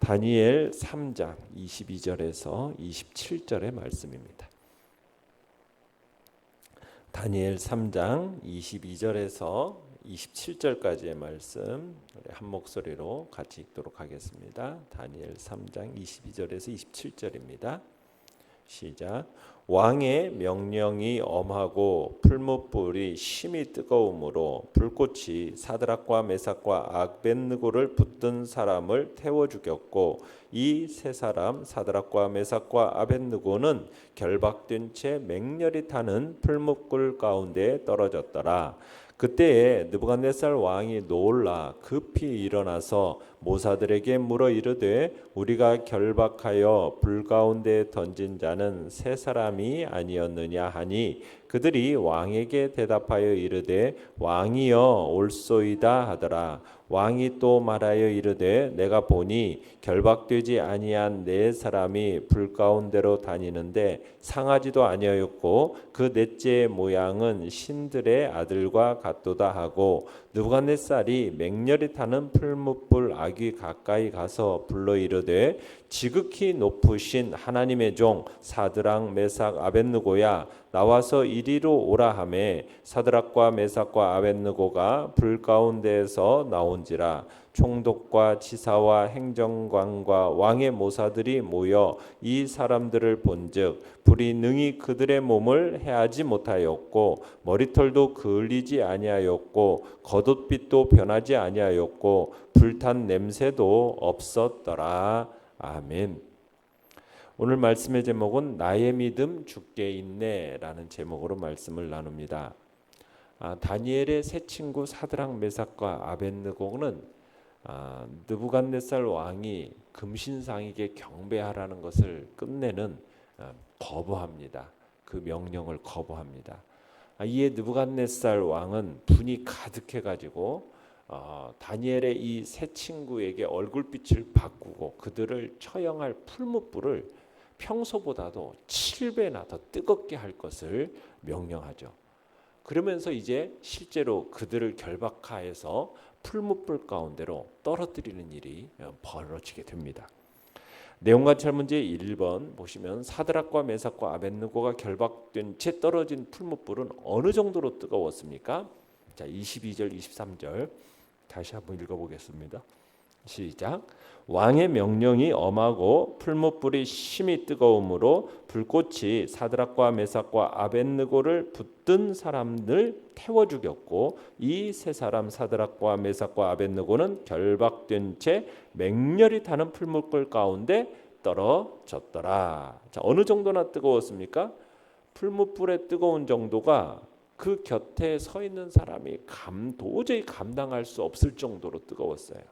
다니엘 3장 22절에서 27절의 말씀입니다. 다니엘 3장 22절에서 27절까지의 말씀 우리 한 목소리로 같이 읽도록 하겠습니다. 다니엘 3장 22절에서 27절입니다. 시작. 왕의 명령이 엄하고 풀무불이 심히 뜨거움으로 불꽃이 사드락과 메삭과 아벳느고를 붙든 사람을 태워 죽였고 이 세 사람 사드락과 메삭과 아벳느고는 결박된 채 맹렬히 타는 풀무불 가운데 떨어졌더라. 그때에 느부갓네살 왕이 놀라 급히 일어나서 모사들에게 물어 이르되 우리가 결박하여 불 가운데 던진 자는 세 사람이 아니었느냐 하니 그들이 왕에게 대답하여 이르되 왕이여 올소이다 하더라. 왕이 또 말하여 이르되 내가 보니 결박되지 아니한 네 사람이 불 가운데로 다니는데 상하지도 아니하였고 그 넷째의 모양은 신들의 아들과 같도다 하고 느부갓네살이 맹렬히 타는 풀무불 아귀 가까이 가서 불러 이르되 지극히 높으신 하나님의 종 사드락 메삭 아벳느고야 나와서 이리로 오라 하매 사드락과 메삭과 아벳느고가 불 가운데에서 나온지라. 총독과 지사와 행정관과 왕의 모사들이 모여 이 사람들을 본즉 불이 능히 그들의 몸을 해하지 못하였고 머리털도 그을리지 아니하였고 겉옷빛도 변하지 아니하였고 불탄 냄새도 없었더라. 아멘. 오늘 말씀의 제목은 나의 믿음 주께 있네라는 제목으로 말씀을 나눕니다. 다니엘의 세 친구 사드락 메삭과 아벳느고는 느부갓네살 왕이 금신상에게 경배하라는 것을 끝내는 거부합니다. 그 명령을 거부합니다. 이에 느부갓네살 왕은 분이 가득해 가지고 다니엘의 이 세 친구에게 얼굴빛을 바꾸고 그들을 처형할 풀무불을 평소보다도 7배나 더 뜨겁게 할 것을 명령하죠. 그러면서 이제 실제로 그들을 결박하여서 풀무불 가운데로 떨어뜨리는 일이 벌어지게 됩니다. 내용과 철문제 1번 보시면 사드락과 메삭과 아벳느고가 결박된 채 떨어진 풀무불은 어느 정도로 뜨거웠습니까? 자, 22절 23절 다시 한번 읽어보겠습니다. 시작. 왕의 명령이 엄하고 풀무불이 심히 뜨거움으로 불꽃이 사드락과 메삭과 아벳느고를 붙든 사람을 태워 죽였고 이 세 사람 사드락과 메삭과 아벳느고는 결박된 채 맹렬히 타는 풀무불 가운데 떨어졌더라. 자, 어느 정도나 뜨거웠습니까? 풀무불의 뜨거운 정도가 그 곁에 서 있는 사람이 도저히 감당할 수 없을 정도로 뜨거웠어요.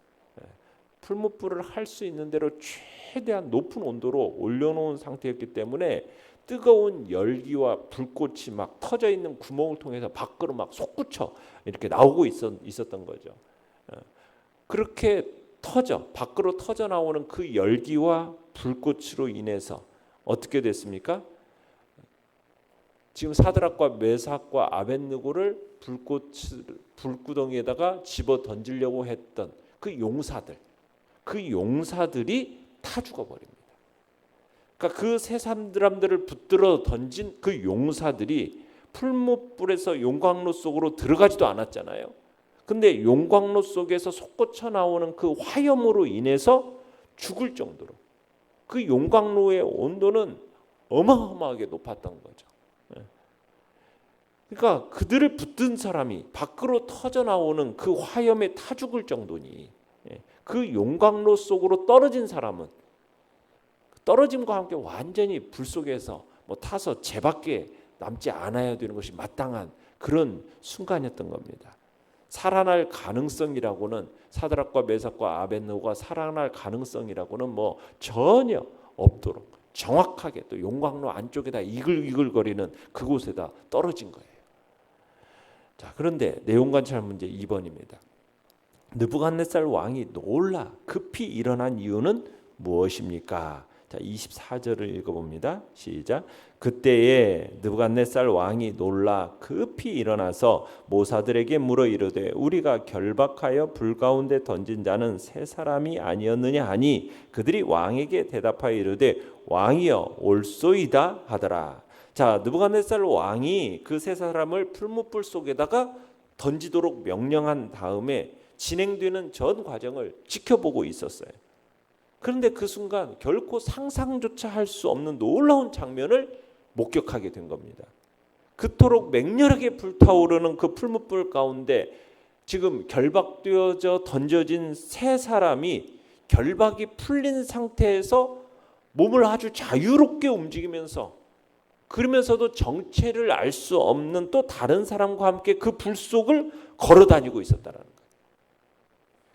풀무불을 할 수 있는 대로 최대한 높은 온도로 올려놓은 상태였기 때문에 뜨거운 열기와 불꽃이 막 터져 있는 구멍을 통해서 밖으로 막 솟구쳐 이렇게 나오고 있었던 거죠. 그렇게 밖으로 터져 나오는 그 열기와 불꽃으로 인해서 어떻게 됐습니까? 지금 사드락과 메삭과 아벳느고를 불구덩이에다가 집어 던지려고 했던 그 용사들이 다 죽어버립니다. 그러니까 그 세 사람들을 붙들어 던진 그 용사들이 풀무불에서 용광로 속으로 들어가지도 않았잖아요. 근데 용광로 속에서 솟구쳐 나오는 그 화염으로 인해서 죽을 정도로 그 용광로의 온도는 어마어마하게 높았던 거죠. 그러니까 그들을 붙든 사람이 밖으로 터져 나오는 그 화염에 타 죽을 정도니 그 용광로 속으로 떨어진 사람은 떨어짐과 함께 완전히 불 속에서 타서 죄밖에 남지 않아야 되는 것이 마땅한 그런 순간이었던 겁니다. 살아날 가능성이라고는 사드락과 메삭과 아벳느고가 살아날 가능성이라고는 전혀 없도록 정확하게 또 용광로 안쪽에다 이글이글거리는 그곳에다 떨어진 거예요. 자, 그런데 내용관찰 문제 2번입니다. 느부갓네살 왕이 놀라 급히 일어난 이유는 무엇입니까? 자, 24절을 읽어봅니다. 시작. 그때에 느부갓네살 왕이 놀라 급히 일어나서 모사들에게 물어 이르되 우리가 결박하여 불 가운데 던진 자는 세 사람이 아니었느냐 하니 그들이 왕에게 대답하여 이르되 왕이여 올소이다 하더라. 자, 느부갓네살 왕이 그 세 사람을 풀무불 속에다가 던지도록 명령한 다음에 진행되는 전 과정을 지켜보고 있었어요. 그런데 그 순간 결코 상상조차 할 수 없는 놀라운 장면을 목격하게 된 겁니다. 그토록 맹렬하게 불타오르는 그 풀무불 가운데 지금 결박되어져 던져진 세 사람이 결박이 풀린 상태에서 몸을 아주 자유롭게 움직이면서 그러면서도 정체를 알 수 없는 또 다른 사람과 함께 그 불 속을 걸어 다니고 있었다는 거예요.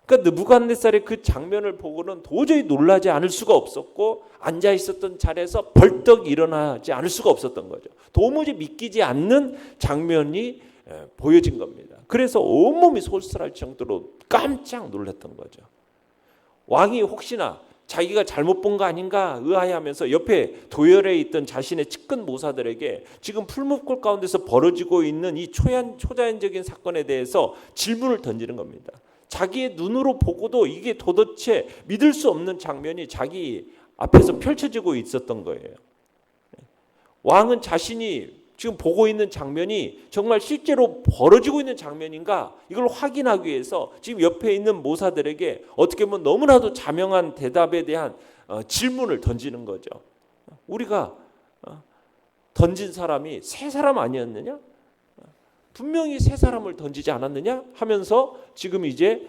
그러니까 느부갓네살의 그 장면을 보고는 도저히 놀라지 않을 수가 없었고 앉아 있었던 자리에서 벌떡 일어나지 않을 수가 없었던 거죠. 도무지 믿기지 않는 장면이 보여진 겁니다. 그래서 온몸이 솔솔할 정도로 깜짝 놀랐던 거죠. 왕이 혹시나 자기가 잘못 본 거 아닌가 의아해하면서 옆에 도열에 있던 자신의 측근 모사들에게 지금 풀무불 가운데서 벌어지고 있는 이 초자연적인 사건에 대해서 질문을 던지는 겁니다. 자기의 눈으로 보고도 이게 도대체 믿을 수 없는 장면이 자기 앞에서 펼쳐지고 있었던 거예요. 왕은 자신이 지금 보고 있는 장면이 정말 실제로 벌어지고 있는 장면인가 이걸 확인하기 위해서 지금 옆에 있는 모사들에게 어떻게 보면 너무나도 자명한 대답에 대한 질문을 던지는 거죠. 우리가 던진 사람이 세 사람 아니었느냐? 분명히 세 사람을 던지지 않았느냐 하면서 지금 이제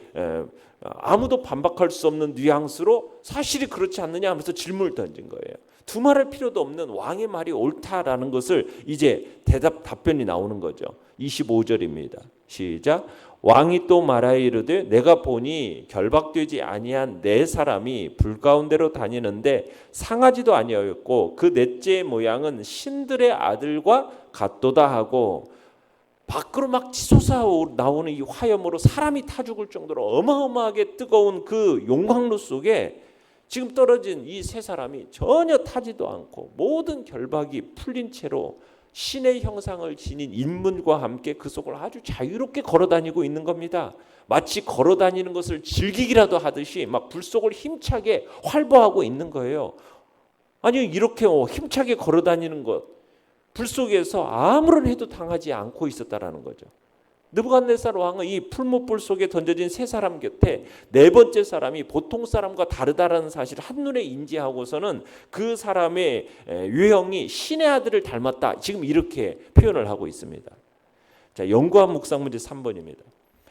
아무도 반박할 수 없는 뉘앙스로 사실이 그렇지 않느냐 하면서 질문을 던진 거예요. 두말할 필요도 없는 왕의 말이 옳다라는 것을 이제 답변이 나오는 거죠. 25절입니다. 시작. 왕이 또 말하여 이르되 내가 보니 결박되지 아니한 네 사람이 불 가운데로 다니는데 상하지도 아니하였고 그 넷째의 모양은 신들의 아들과 같도다 하고 밖으로 막 치솟아 나오는 이 화염으로 사람이 타 죽을 정도로 어마어마하게 뜨거운 그 용광로 속에 지금 떨어진 이 세 사람이 전혀 타지도 않고 모든 결박이 풀린 채로 신의 형상을 지닌 인문과 함께 그 속을 아주 자유롭게 걸어다니고 있는 겁니다. 마치 걸어다니는 것을 즐기기라도 하듯이 막 불 속을 힘차게 활보하고 있는 거예요. 아니 이렇게 힘차게 걸어다니는 것 불 속에서 아무런 해도 당하지 않고 있었다라는 거죠. 느부갓네살 왕은 이 풀무불 속에 던져진 세 사람 곁에 네 번째 사람이 보통 사람과 다르다라는 사실을 한눈에 인지하고서는 그 사람의 유형이 신의 아들을 닮았다. 지금 이렇게 표현을 하고 있습니다. 자, 연구한 묵상 문제 3번입니다.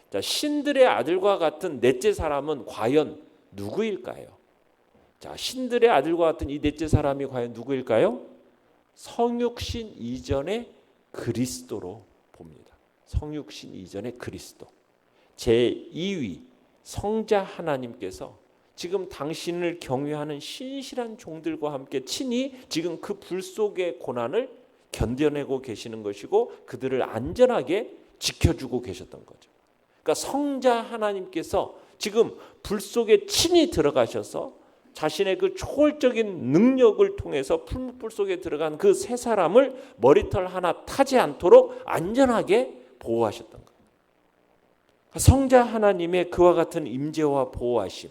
자, 신들의 아들과 같은 넷째 사람은 과연 누구일까요? 자, 신들의 아들과 같은 이 넷째 사람이 과연 누구일까요? 성육신 이전의 그리스도로 봅니다. 성육신 이전의 그리스도. 제2위 성자 하나님께서 지금 당신을 경외하는 신실한 종들과 함께 친히 지금 그 불 속의 고난을 견뎌내고 계시는 것이고 그들을 안전하게 지켜주고 계셨던 거죠. 그러니까 성자 하나님께서 지금 불 속에 친히 들어가셔서 자신의 그 초월적인 능력을 통해서 풀무불 속에 들어간 그 세 사람을 머리털 하나 타지 않도록 안전하게 보호하셨던 거예요. 성자 하나님의 그와 같은 임재와 보호하심.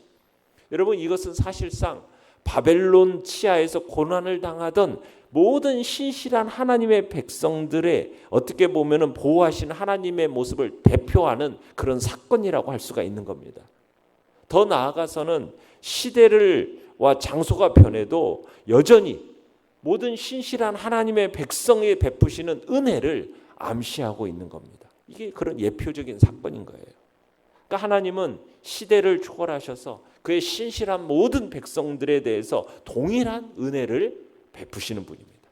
여러분 이것은 사실상 바벨론 치하에서 고난을 당하던 모든 신실한 하나님의 백성들의 어떻게 보면은 보호하신 하나님의 모습을 대표하는 그런 사건이라고 할 수가 있는 겁니다. 더 나아가서는 시대와 장소가 변해도 여전히 모든 신실한 하나님의 백성에 베푸시는 은혜를 암시하고 있는 겁니다. 이게 그런 예표적인 사건인 거예요. 그러니까 하나님은 시대를 초월하셔서 그의 신실한 모든 백성들에 대해서 동일한 은혜를 베푸시는 분입니다.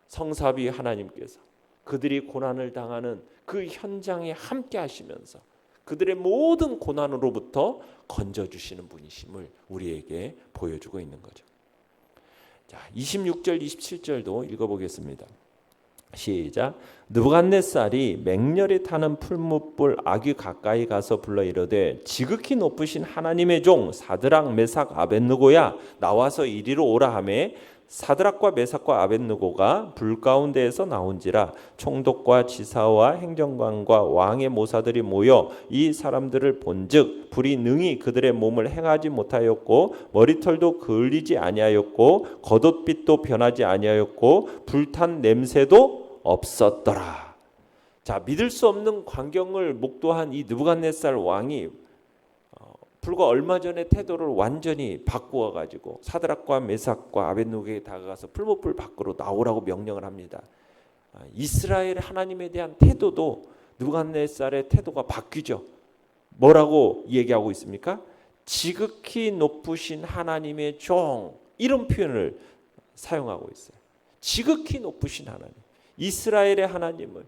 성사비 하나님께서 그들이 고난을 당하는 그 현장에 함께 하시면서 그들의 모든 고난으로부터 건져주시는 분이심을 우리에게 보여주고 있는 거죠. 자, 26절, 27절도 읽어보겠습니다. 시작. 느부갓네살이 맹렬히 타는 풀무불 아귀 가까이 가서 불러 이르되 지극히 높으신 하나님의 종 사드락 메삭 아벳느고야 나와서 이리로 오라 하매 사드락과 메삭과 아벳느고가 불 가운데에서 나온지라 총독과 지사와 행정관과 왕의 모사들이 모여 이 사람들을 본즉 불이 능히 그들의 몸을 행하지 못하였고 머리털도 그을리지 아니하였고 겉옷빛도 변하지 아니하였고 불탄 냄새도 없었더라. 자, 믿을 수 없는 광경을 목도한 이 느부갓네살 왕이 불과 얼마 전에 태도를 완전히 바꾸어 가지고 사드락과 메삭과 아벳느고에게 다가가서 풀무불 밖으로 나오라고 명령을 합니다. 이스라엘 하나님에 대한 태도도 느부갓네살의 태도가 바뀌죠. 뭐라고 얘기하고 있습니까? 지극히 높으신 하나님의 종, 이런 표현을 사용하고 있어요. 지극히 높으신 하나님, 이스라엘의 하나님을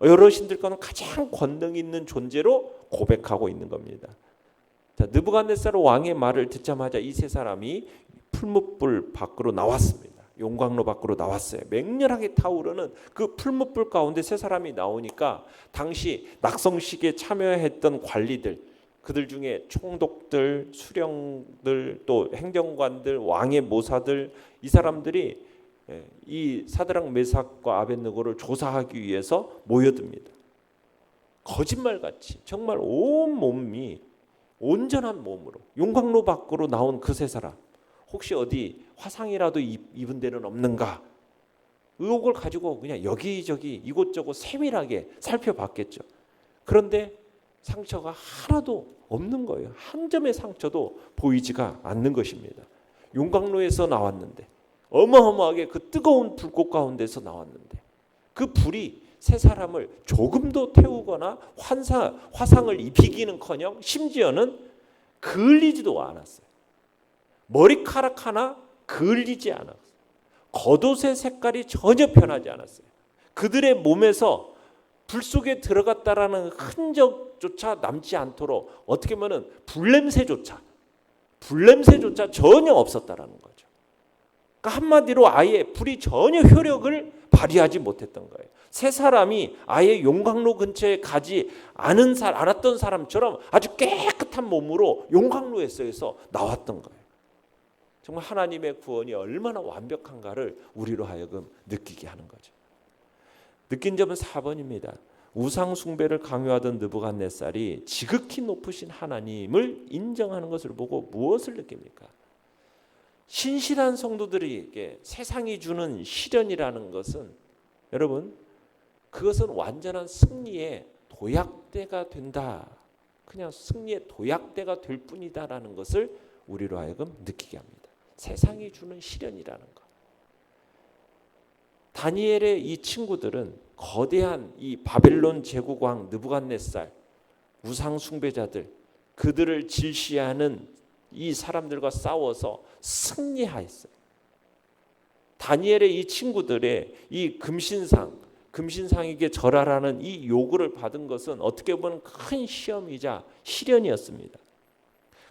여러분들과는 가장 권능 있는 존재로 고백하고 있는 겁니다. 자, 느부갓네살 왕의 말을 듣자마자 이 세 사람이 풀무불 밖으로 나왔습니다. 용광로 밖으로 나왔어요. 맹렬하게 타오르는 그 풀무불 가운데 세 사람이 나오니까 당시 낙성식에 참여했던 관리들, 그들 중에 총독들, 수령들, 또 행정관들, 왕의 모사들, 이 사람들이 이 사드락 메삭과 아벳느고를 조사하기 위해서 모여듭니다. 거짓말같이 정말 온 몸이 온전한 몸으로 용광로 밖으로 나온 그 세 사람, 혹시 어디 화상이라도 입은 데는 없는가 의혹을 가지고 그냥 여기저기 이곳저곳 세밀하게 살펴봤겠죠. 그런데 상처가 하나도 없는 거예요. 한 점의 상처도 보이지가 않는 것입니다. 용광로에서 나왔는데, 어마어마하게 그 뜨거운 불꽃 가운데서 나왔는데, 그 불이 세 사람을 조금도 태우거나 화상을 입히기는커녕 심지어는 그을리지도 않았어요. 머리카락 하나 그을리지 않았어요. 겉옷의 색깔이 전혀 변하지 않았어요. 그들의 몸에서 불 속에 들어갔다라는 흔적조차 남지 않도록, 어떻게 보면 불냄새조차 전혀 없었다라는 거죠. 그러니까 한마디로 아예 불이 전혀 효력을 발휘하지 못했던 거예요. 세 사람이 아예 용광로 근처에 가지 않았던 사람처럼 아주 깨끗한 몸으로 용광로에서 나왔던 거예요. 정말 하나님의 구원이 얼마나 완벽한가를 우리로 하여금 느끼게 하는 거죠. 느낀 점은 4번입니다. 우상 숭배를 강요하던 느부갓네살이 지극히 높으신 하나님을 인정하는 것을 보고 무엇을 느낍니까? 신실한 성도들에게 세상이 주는 시련이라는 것은, 여러분, 그것은 완전한 승리의 도약대가 된다. 그냥 승리의 도약대가 될 뿐이다라는 것을 우리로 하여금 느끼게 합니다. 세상이 주는 시련이라는 것. 다니엘의 이 친구들은 거대한 이 바벨론 제국왕 느부갓네살, 우상 숭배자들, 그들을 질시하는 이 사람들과 싸워서 승리하였어요. 다니엘의 이 친구들의 이 금신상에게 절하라는 이 요구를 받은 것은 어떻게 보면 큰 시험이자 시련이었습니다.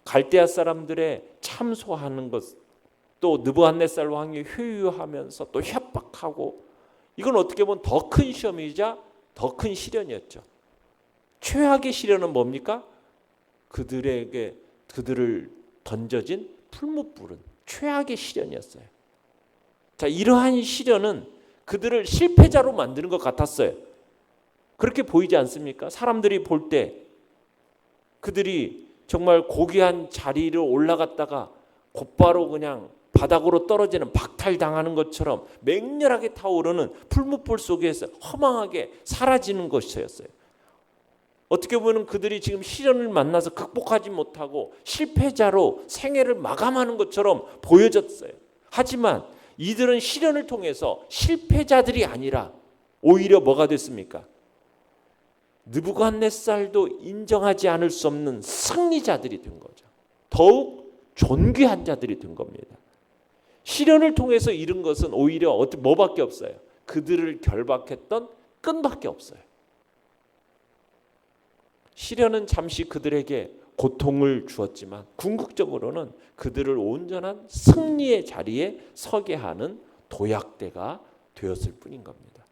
갈대아 사람들의 참소하는 것, 또 느부갓네살 왕이 회유하면서 또 협박하고, 이건 어떻게 보면 더 큰 시험이자 더 큰 시련이었죠. 최악의 시련은 뭡니까? 그들을 던져진 풀무불은 최악의 시련이었어요. 자, 이러한 시련은 그들을 실패자로 만드는 것 같았어요. 그렇게 보이지 않습니까? 사람들이 볼 때 그들이 정말 고귀한 자리를 올라갔다가 곧바로 그냥 바닥으로 떨어지는, 박탈당하는 것처럼 맹렬하게 타오르는 풀무불 속에서 허망하게 사라지는 것이었어요. 어떻게 보면 그들이 지금 시련을 만나서 극복하지 못하고 실패자로 생애를 마감하는 것처럼 보여졌어요. 하지만 이들은 시련을 통해서 실패자들이 아니라 오히려 뭐가 됐습니까? 느부갓네살도 인정하지 않을 수 없는 승리자들이 된 거죠. 더욱 존귀한 자들이 된 겁니다. 시련을 통해서 이룬 것은 오히려 뭐밖에 없어요? 그들을 결박했던 끈밖에 없어요. 시련은 잠시 그들에게 고통을 주었지만 궁극적으로는 그들을 온전한 승리의 자리에 서게 하는 도약대가 되었을 뿐인 겁니다.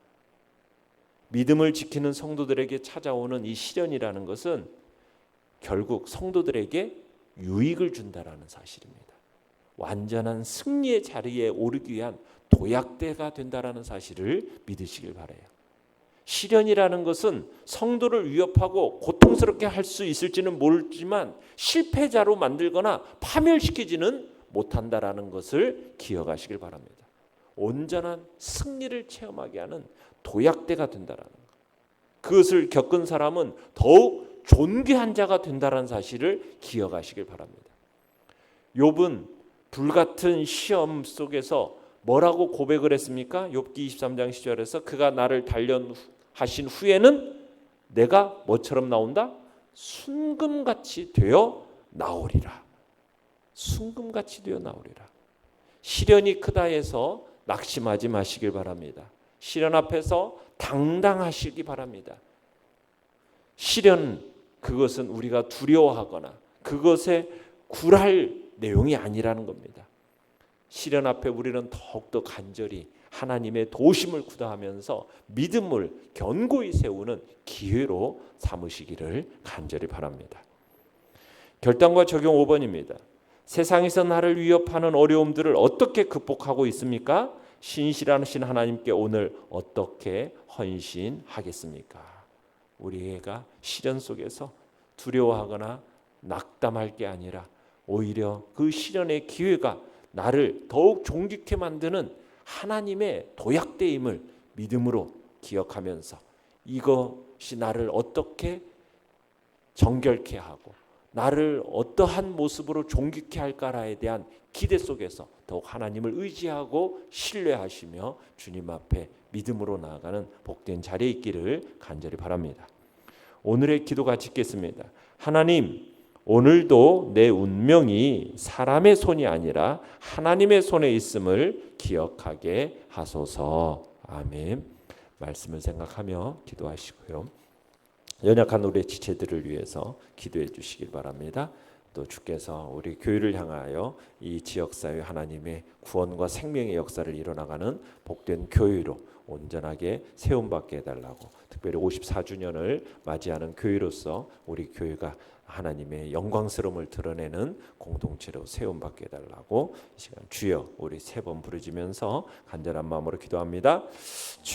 믿음을 지키는 성도들에게 찾아오는 이 시련이라는 것은 결국 성도들에게 유익을 준다라는 사실입니다. 완전한 승리의 자리에 오르기 위한 도약대가 된다라는 사실을 믿으시길 바라요. 시련이라는 것은 성도를 위협하고 고통스럽게 할 수 있을지는 모르지만 실패자로 만들거나 파멸시키지는 못한다라는 것을 기억하시길 바랍니다. 온전한 승리를 체험하게 하는 도약대가 된다라는 것. 그것을 겪은 사람은 더욱 존귀한 자가 된다라는 사실을 기억하시길 바랍니다. 욥은 불같은 시험 속에서 뭐라고 고백을 했습니까? 욥기 23장 10절에서 그가 나를 단련하신 후에는 내가 뭐처럼 나온다? 순금같이 되어 나오리라. 순금같이 되어 나오리라. 시련이 크다 해서 낙심하지 마시길 바랍니다. 시련 앞에서 당당하시기 바랍니다. 시련, 그것은 우리가 두려워하거나 그것에 굴할 내용이 아니라는 겁니다. 시련 앞에 우리는 더욱더 간절히 하나님의 도우심을 구하면서 믿음을 견고히 세우는 기회로 삼으시기를 간절히 바랍니다. 결단과 적용 5번입니다. 세상에서 나를 위협하는 어려움들을 어떻게 극복하고 있습니까? 신실하신 하나님께 오늘 어떻게 헌신하겠습니까? 우리가 시련 속에서 두려워하거나 낙담할 게 아니라 오히려 그 시련의 기회가 나를 더욱 존귀케 만드는 하나님의 도약대임을 믿음으로 기억하면서 이것이 나를 어떻게 정결케 하고 나를 어떠한 모습으로 존귀케 할까에 대한 기대 속에서 더욱 하나님을 의지하고 신뢰하시며 주님 앞에 믿음으로 나아가는 복된 자리에 있기를 간절히 바랍니다. 오늘의 기도 같이 읽겠습니다. 하나님, 오늘도 내 운명이 사람의 손이 아니라 하나님의 손에 있음을 기억하게 하소서. 아멘. 말씀을 생각하며 기도하시고요. 연약한 우리의 지체들을 위해서 기도해 주시길 바랍니다. 또 주께서 우리 교회를 향하여 이 지역사회 하나님의 구원과 생명의 역사를 이뤄나가는 복된 교회로 온전하게 세움받게 해달라고, 특별히 54주년을 맞이하는 교회로서 우리 교회가 하나님의 영광스러움을 드러내는 공동체로 세움받게 해달라고 이 시간 주여 우리 3번 부르짖으면서 간절한 마음으로 기도합니다.